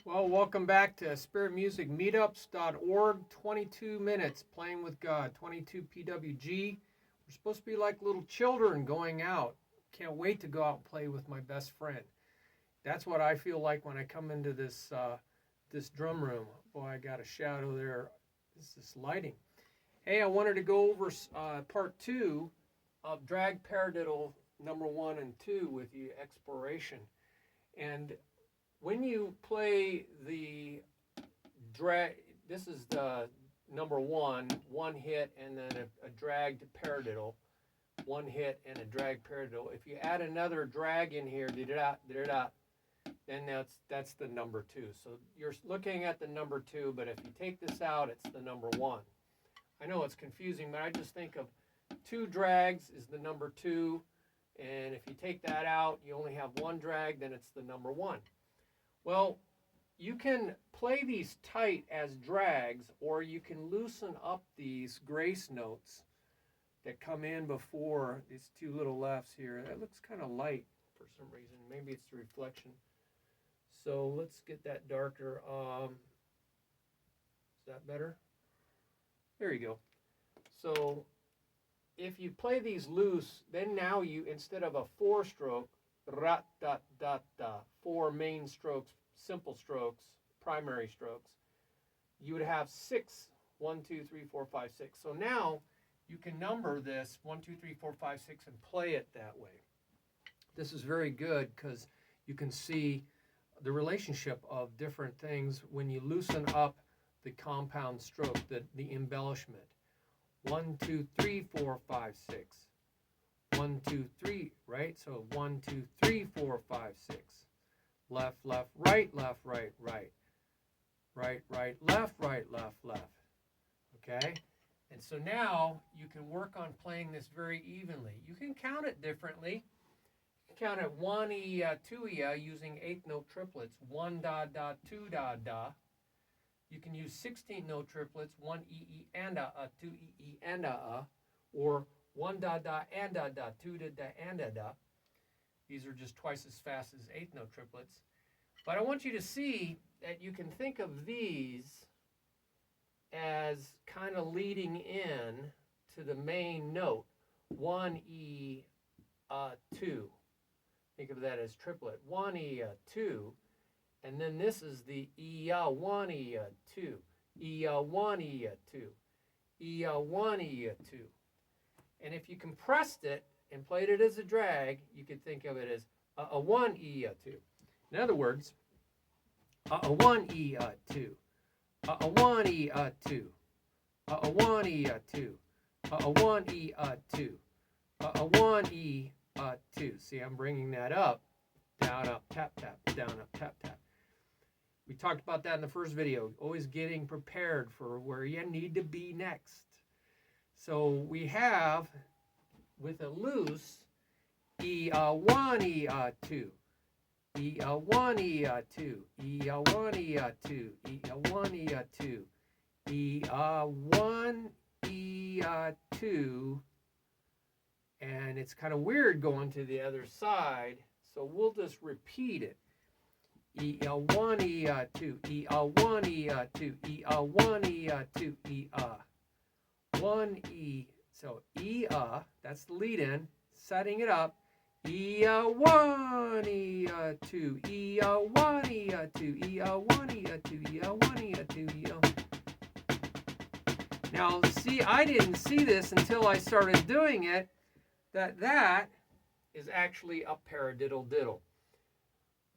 Well, welcome back to spiritmusicmeetups.org. 22 minutes playing with God, 22 PWG. We're supposed to be like little children going out. Can't wait to go out and play with my best friend. That's what I feel like when I come into this this drum room. Boy, I got a shadow there. This is lighting. Hey, I wanted to go over part 2 of Dragged Paradiddle number 1 and 2 with you, Exploration. And when you play the this is the number 1 hit and then a dragged paradiddle, 1 hit and a dragged paradiddle. If you add another drag in here, then that's the number 2. So you're looking at the number 2, but if you take this out, it's the number 1. I know it's confusing, but I just think of 2 drags is the number 2, and if you take that out, you only have 1 drag, then it's the number 1. Well, you can play these tight as drags, or you can loosen up these grace notes that come in before these 2 little lefts here. That looks kind of light for some reason. Maybe it's the reflection. So let's get that darker. Is that better? There you go. So if you play these loose, then now you, instead of a 4-stroke, rat-da-da-da, 4 main strokes, simple strokes, primary strokes, you would have 6, 1, 2, 3, 4, 5, 6. So now you can number this 1, 2, 3, 4, 5, 6 and play it that way. This is very good because you can see the relationship of different things when you loosen up the compound stroke, the embellishment. 1, 2, 3, 4, 5, 6. 1, 2, 3, right? So 1, 2, 3, 4, 5, 6. Left, left, right, left, right, right. Right, right, left, right, left, left. Okay? And so now you can work on playing this very evenly. You can count it differently. You can count it 1 E, 2 E using 8th note triplets. 1 da da, 2 da da. You can use 16th note triplets, 1 E E and a, 2 E E and a, or 1 da da and da da, 2 da da and da da. These are just twice as fast as 8th note triplets. But I want you to see that you can think of these as kind of leading in to the main note. 1 E 2. Think of that as triplet. 1 E 2. And then this is the E 1 E 2. E 1 E 2. E 1 E 2. And if you compressed it and played it as a drag, you could think of it as a 1 E 2. In other words, a 1 E 2. A 1 E 2. A 1 E 2. A 1 E 2. A 1 E 2. See, I'm bringing that up, down, up, tap, tap, down, up, tap, tap. We talked about that in the first video, always getting prepared for where you need to be next. So we have, with a loose, E 1 E 2. E 1 E 2. E 1 E 2. E 1 E 2. E 1 E 2. And it's kind of weird going to the other side, so we'll just repeat it. E 1 E 2. E 1 E 2. E 1 E 2. E 1 E. So E that's the lead in, setting it up. E 1 E 2. E 1 E 2. E 1 E 2. E 1 E 2. E. Now see, I didn't see this until I started doing it. That is actually a paradiddle-diddle.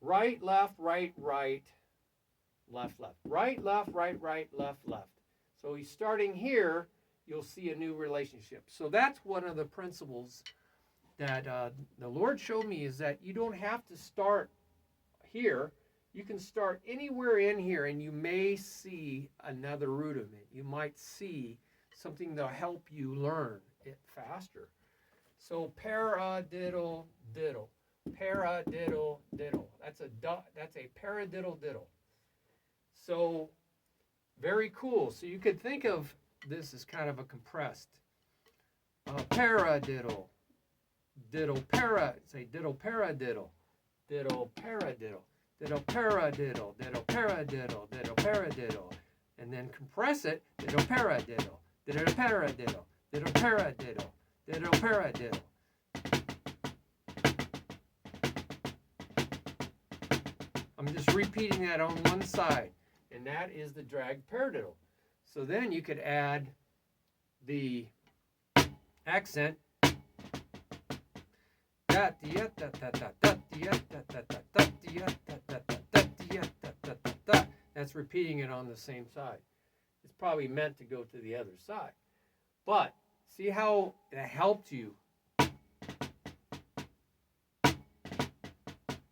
Right, left, right, right, left, left. Right, left, right, right, left, left. So he's starting here, you'll see a new relationship. So that's one of the principles that the Lord showed me, is that you don't have to start here. You can start anywhere in here and you may see another rudiment. You might see something to help you learn it faster. So paradiddle-diddle, paradiddle-diddle. That's a paradiddle-diddle. So very cool. So you could think of this as kind of a compressed paradiddle, diddle para. Say diddle paradiddle, diddle paradiddle, diddle paradiddle, diddle paradiddle, diddle paradiddle, and then compress it, diddle paradiddle, diddle paradiddle, diddle paradiddle, diddle paradiddle. I'm just repeating that on one side, and that is the dragged paradiddle. So then you could add the accent. That's repeating it on the same side. It's probably meant to go to the other side. But see how it helped you.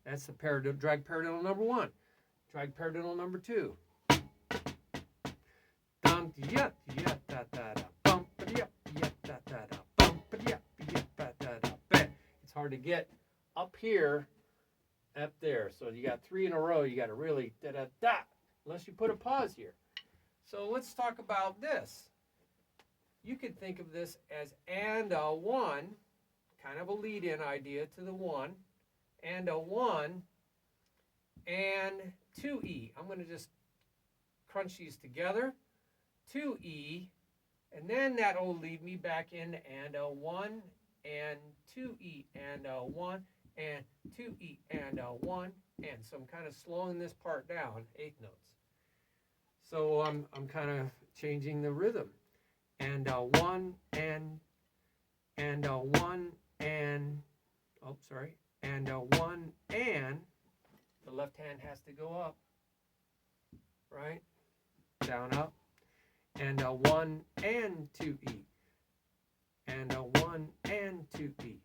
That's the drag paradiddle number 1. Drag paradiddle number 2. It's hard to get up here, up there. So you got 3 in a row. You got to really da-da-da, unless you put a pause here. So let's talk about this. You could think of this as and a 1, kind of a lead-in idea to the 1, and a 1, and 2E. I'm going to just crunch these together. 2E, and then that'll lead me back in and a 1, and 2E, and a 1, and 2E, and a 1, and so I'm kind of slowing this part down, 8th notes. So I'm kind of changing the rhythm. And a 1, and a 1, and, oh, sorry, and a 1, and the left hand has to go up, right? Down, up. And a 1 and 2E, and a 1 and 2E,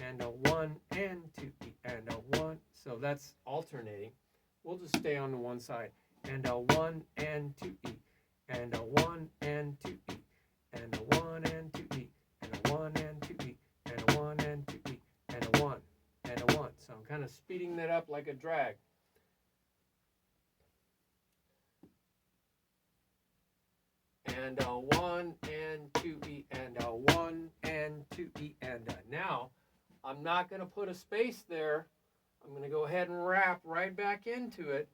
and a 1 and 2E, and a 1. So that's alternating. We'll just stay on the one side. And a 1 and 2E, and a 1 and 2E, and a 1 and 2E, and a 1 and 2E, and a 1 and 2E, and a 1, and a 1. So I'm kind of speeding that up like a drag. And a 1 and 2E, and a 1 and 2E, and a. Now, I'm not going to put a space there. I'm going to go ahead and wrap right back into it.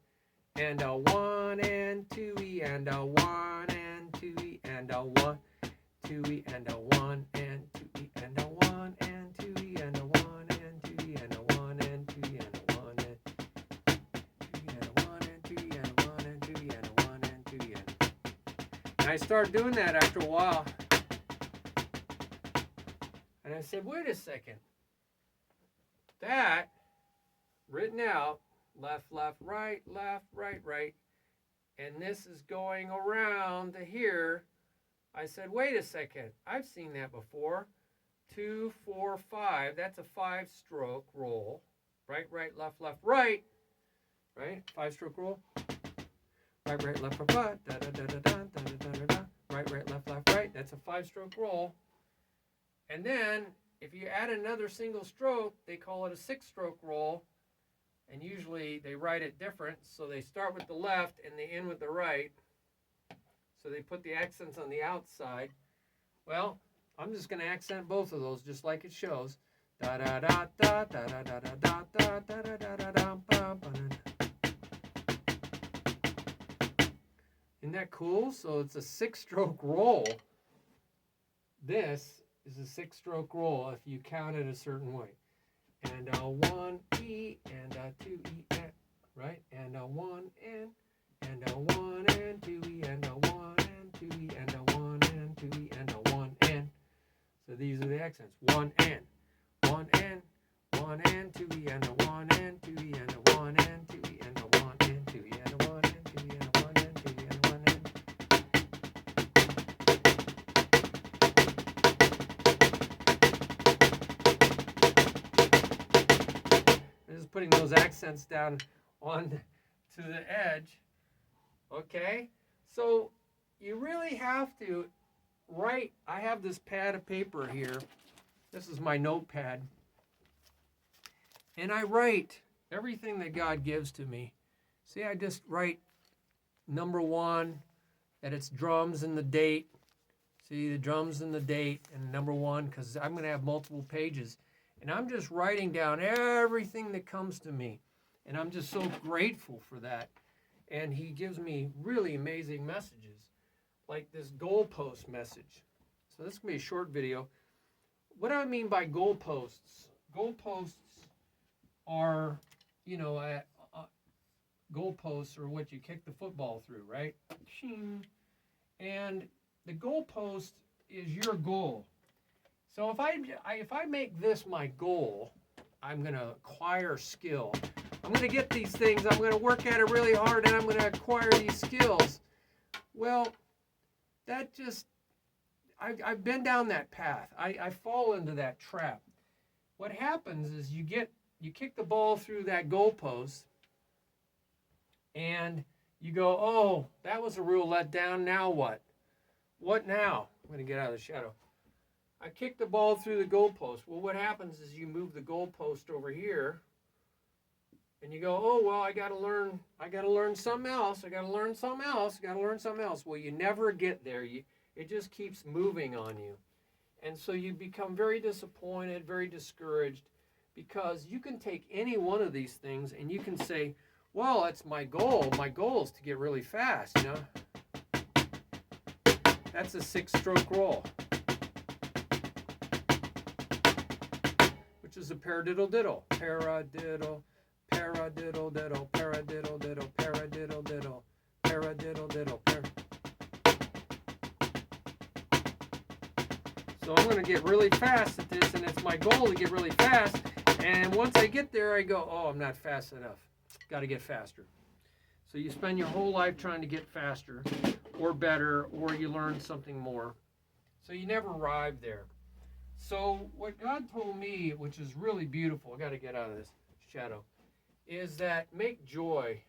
And a 1 and 2E, and a 1 and 2E, and a 1, 2E, and a 1 and 2E, and a 1 and 2E, and a 1 and 2E, and a 1 and 2E, and a 1 and 2E, and a 1 and 2E, and a 1 and 2E, and a 1 and 2E, and I started doing that after a while. And I said, wait a second. That, written out, left, left, right, right. And this is going around to here. I said, wait a second. I've seen that before. 2, 4, 5. That's a 5-stroke roll. Right, right, left, right. Right? 5-stroke roll. Right, right, left, right. Da, da, da, da, da, da, da, da, da. Right, right, left, right. That's a 5-stroke roll. And then, if you add another single stroke, they call it a 6-stroke roll. And usually they write it different. So they start with the left and they end with the right. So they put the accents on the outside. Well, I'm just going to accent both of those just like it shows. Da da da da da da da da da da da da da da. Isn't that cool? So it's a 6-stroke roll. This is a 6-stroke roll if you count it a certain way. And a 1E and a 2E, right? And a 1 and a 1 and 2E, and a 1 and 2E, and a 1 and 2E, and a 1 and. So these are the accents. 1 and 2E, and a 1 and 2E, and a 1 and 2E, and a 1 and 2E, and a 1 and 2E, and a 1 and 2E, and a 1 and. Just putting those accents down on to the edge. Okay, so you really have to write. I have this pad of paper here. This is my notepad. And I write everything that God gives to me. See, I just write number 1, that it's drums and the date. See, the drums and the date and number 1, because I'm going to have multiple pages. And I'm just writing down everything that comes to me. And I'm just so grateful for that. And he gives me really amazing messages, like this goalpost message. So this is going to be a short video. What do I mean by goalposts? Goalposts are, you know, goalposts are what you kick the football through, right? And the goalpost is your goal. So if I make this my goal, I'm going to acquire skill. I'm going to get these things. I'm going to work at it really hard, and I'm going to acquire these skills. Well, that just, I've been down that path. I fall into that trap. What happens is you kick the ball through that goalpost, and you go, oh, that was a real letdown. Now what? What now? I'm going to get out of the shadow. I kicked the ball through the goalpost. Well, what happens is you move the goalpost over here, and you go, oh, well, I got to learn something else. I got to learn something else. I got to learn something else. Well, you never get there. It just keeps moving on you. And so you become very disappointed, very discouraged, because you can take any one of these things and you can say, well, that's my goal. My goal is to get really fast, you know. That's a 6-stroke roll, which is a paradiddle-diddle. Paradiddle, paradiddle-diddle, paradiddle-diddle, paradiddle-diddle, paradiddle-diddle. So I'm going to get really fast at this, and it's my goal to get really fast. And once I get there, I go, oh, I'm not fast enough. Got to get faster. So you spend your whole life trying to get faster or better, or you learn something more. So you never arrive there. So what God told me, which is really beautiful, I got to get out of this shadow, is that make joy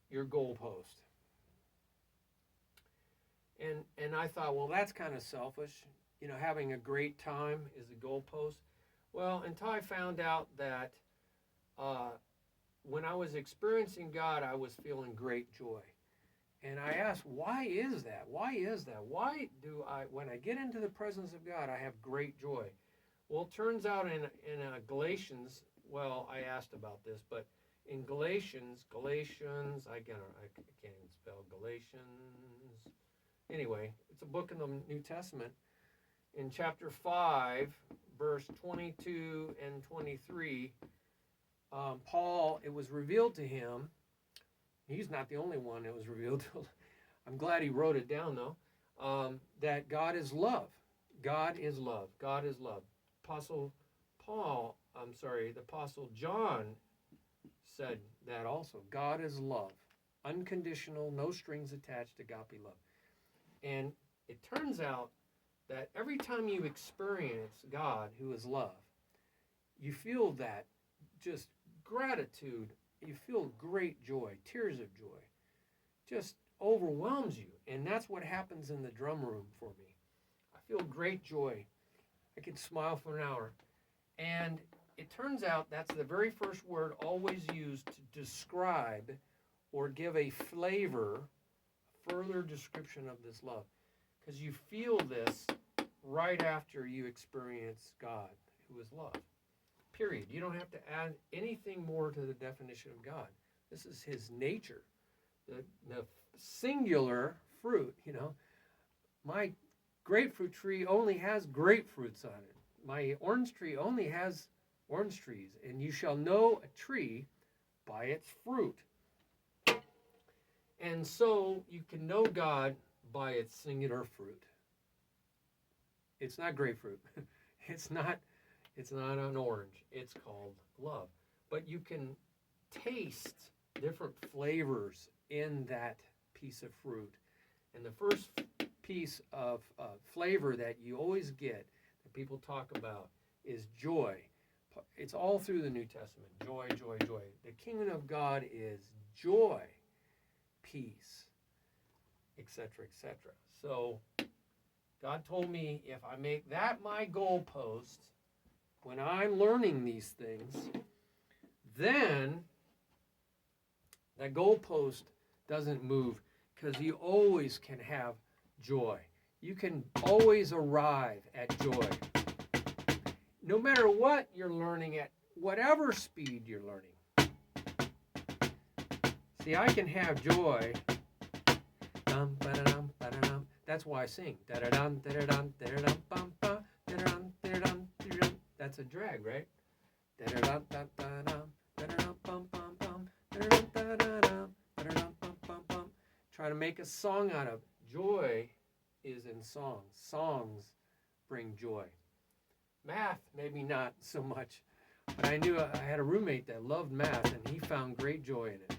your goalpost. And I thought, well, that's kind of selfish. You know, having a great time is a goalpost. Well, until I found out that when I was experiencing God, I was feeling great joy. And I asked, why is that? Why is that? Why do when I get into the presence of God, I have great joy? Well, it turns out in Galatians, well, I asked about this, but in Galatians, I can't even spell Galatians. Anyway, it's a book in the New Testament. In chapter 5, verse 22 and 23, Paul, it was revealed to him. He's not the only one it was revealed to. I'm glad he wrote it down, though, that God is love. God is love. God is love. The Apostle John said that also. God is love. Unconditional, no strings attached, agape love. And it turns out that every time you experience God, who is love, you feel that just gratitude. You feel great joy, tears of joy, just overwhelms you. And that's what happens in the drum room for me. I feel great joy. I can smile for an hour. And it turns out that's the very first word always used to describe or give a flavor, further description of this love. Because you feel this right after you experience God, who is love. Period. You don't have to add anything more to the definition of God. This is his nature. The singular fruit, you know. My grapefruit tree only has grapefruits on it. My orange tree only has orange trees. And you shall know a tree by its fruit. And so you can know God by its singular fruit. It's not grapefruit. It's not an orange. It's called love. But you can taste different flavors in that piece of fruit. And the first piece of flavor that you always get, that people talk about, is joy. It's all through the New Testament. Joy, joy, joy. The kingdom of God is joy, peace, etc., etc. So God told me if I make that my goalpost, when I'm learning these things, then that goalpost doesn't move, because you always can have joy. You can always arrive at joy. No matter what you're learning, at whatever speed you're learning. See, I can have joy. Dum, ba-da-dum, ba-da-dum. That's why I sing. Da-da-dum, da-da-dum, da-da-dum, bum, ba, da-da-dum, da-da-dum, da-da-dum. That's a drag, right? Da-da-dum, da-da-dum, da-da-dum, bum, bum, bum, da-da-dum, da-da-dum, da-da-dum, bum, bum, bum. Try to make a song out of it. Joy is in songs. Songs bring joy. Math, maybe not so much, but I knew I had a roommate that loved math, and he found great joy in it.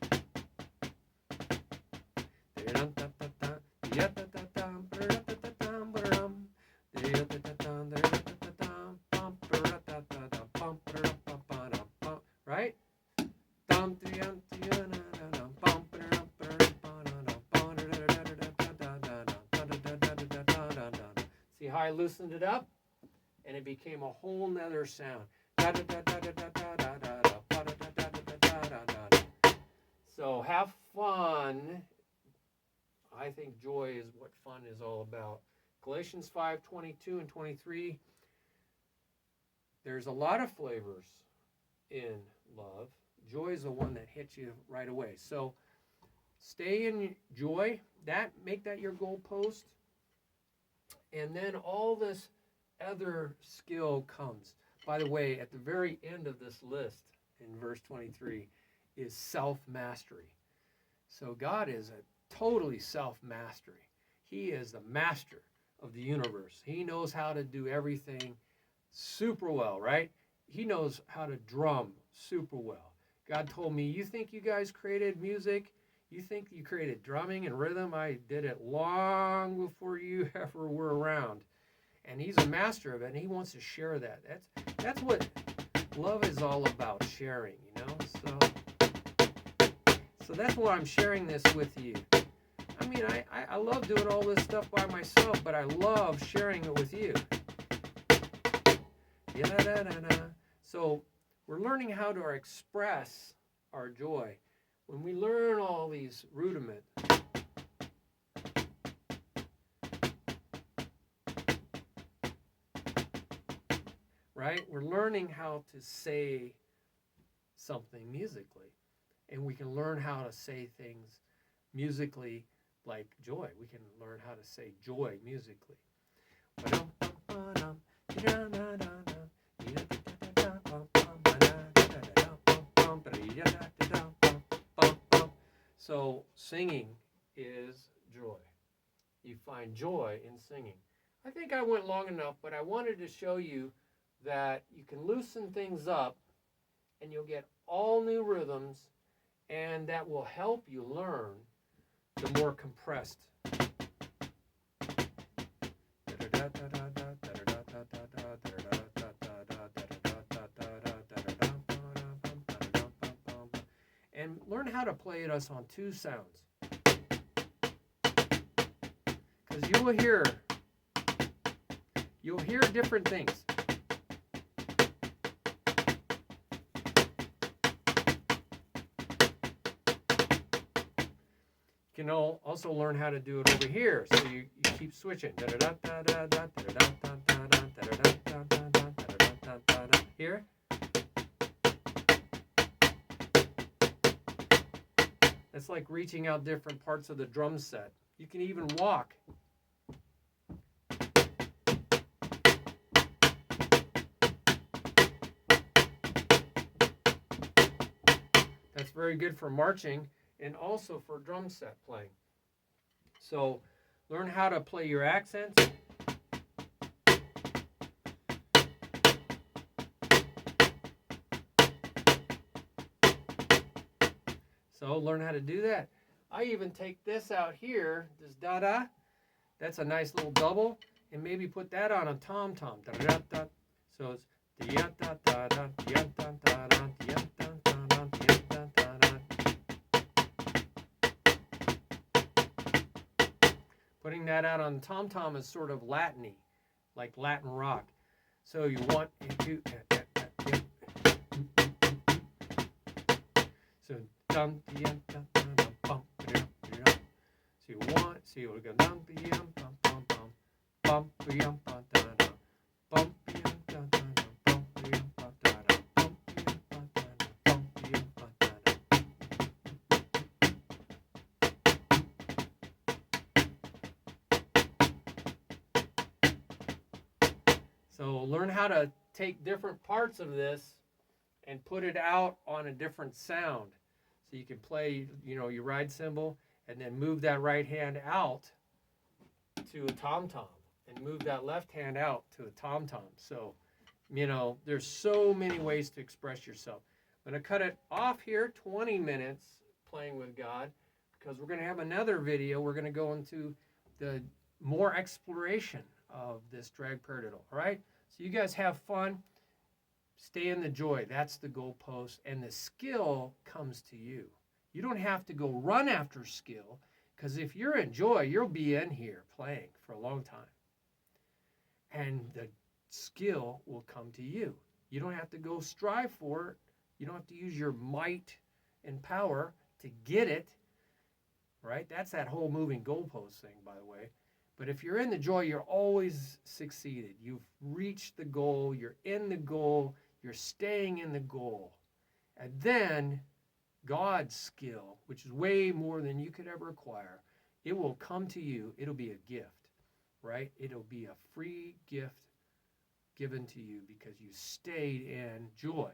Right? See how I loosened it up? And it became a whole nother sound. So have fun. I think joy is what fun is all about. Galatians 5:22 and 23. There's a lot of flavors in love. Joy is the one that hits you right away. So stay in joy. Make that your goalpost. And then all this other skill comes. By the way, at the very end of this list in verse 23 is self-mastery. So God is a totally self-mastery. He is the master of the universe. He knows how to do everything super well, right? He knows how to drum super well. God told me, you think you guys created music? You think you created drumming and rhythm? I did it long before you ever were around. And he's a master of it, and he wants to share that. That's what love is all about, sharing, you know? So that's why I'm sharing this with you. I mean, I love doing all this stuff by myself, but I love sharing it with you. So we're learning how to express our joy. When we learn all these rudiments, right? We're learning how to say something musically. And we can learn how to say things musically like joy. We can learn how to say joy musically. So singing is joy. You find joy in singing. I think I went long enough, but I wanted to show you that you can loosen things up and you'll get all new rhythms, and that will help you learn the more compressed. And learn how to play it on two sounds. Because you'll hear different things. You can also learn how to do it over here, so you keep switching. Here. That's like reaching out different parts of the drum set. You can even walk. That's very good for marching and also for drum set playing. So learn how to play your accents. So learn how to do that. I even take this out here, this da-da. That's a nice little double. And maybe put that on a tom-tom. Da-da-da-da. So it's da-da-da-da-da, da-da-da-da, da-da-da-da. Putting that out on tom-tom is sort of Latin-y, like Latin rock. So you want to... So dum dum dum dum bum dum. So you want, so you go dum dum bum bum bum bum dum bum dum bum dum dum dum bum dum bum dum bum dum bum dum bum So learn how to take different parts of this and put it out on a different sound. So you can play, your ride cymbal and then move that right hand out to a tom-tom and move that left hand out to a tom-tom. So, there's so many ways to express yourself. I'm going to cut it off here, 20 minutes playing with God, because we're going to have another video. We're going to go into the more exploration of this drag paradiddle. All right? So you guys have fun. Stay in the joy. That's the goalpost. And the skill comes to you. You don't have to go run after skill, because if you're in joy, you'll be in here playing for a long time. And the skill will come to you. You don't have to go strive for it. You don't have to use your might and power to get it, right? That's that whole moving goalpost thing, by the way. But if you're in the joy, you're always succeeded. You've reached the goal. You're in the goal. You're staying in the goal. And then God's skill, which is way more than you could ever acquire, it will come to you. It'll be a gift, right? It'll be a free gift given to you because you stayed in joy.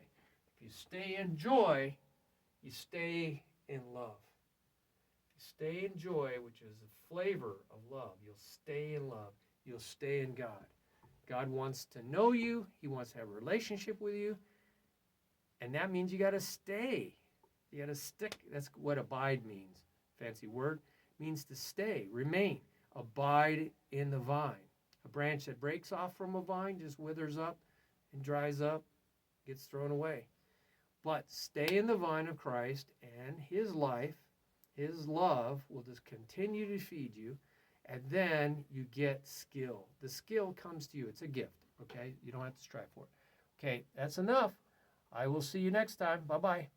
If you stay in joy, you stay in love. You stay in joy, which is the flavor of love. You'll stay in love. You'll stay in God. God wants to know you. He wants to have a relationship with you. And that means you got to stay. You got to stick. That's what abide means. Fancy word. It means to stay, remain, abide in the vine. A branch that breaks off from a vine just withers up and dries up, gets thrown away. But stay in the vine of Christ, and his life, his love will just continue to feed you, and then you get skill. The skill comes to you. It's a gift, okay? You don't have to strive for it. Okay, that's enough. I will see you next time. Bye-bye.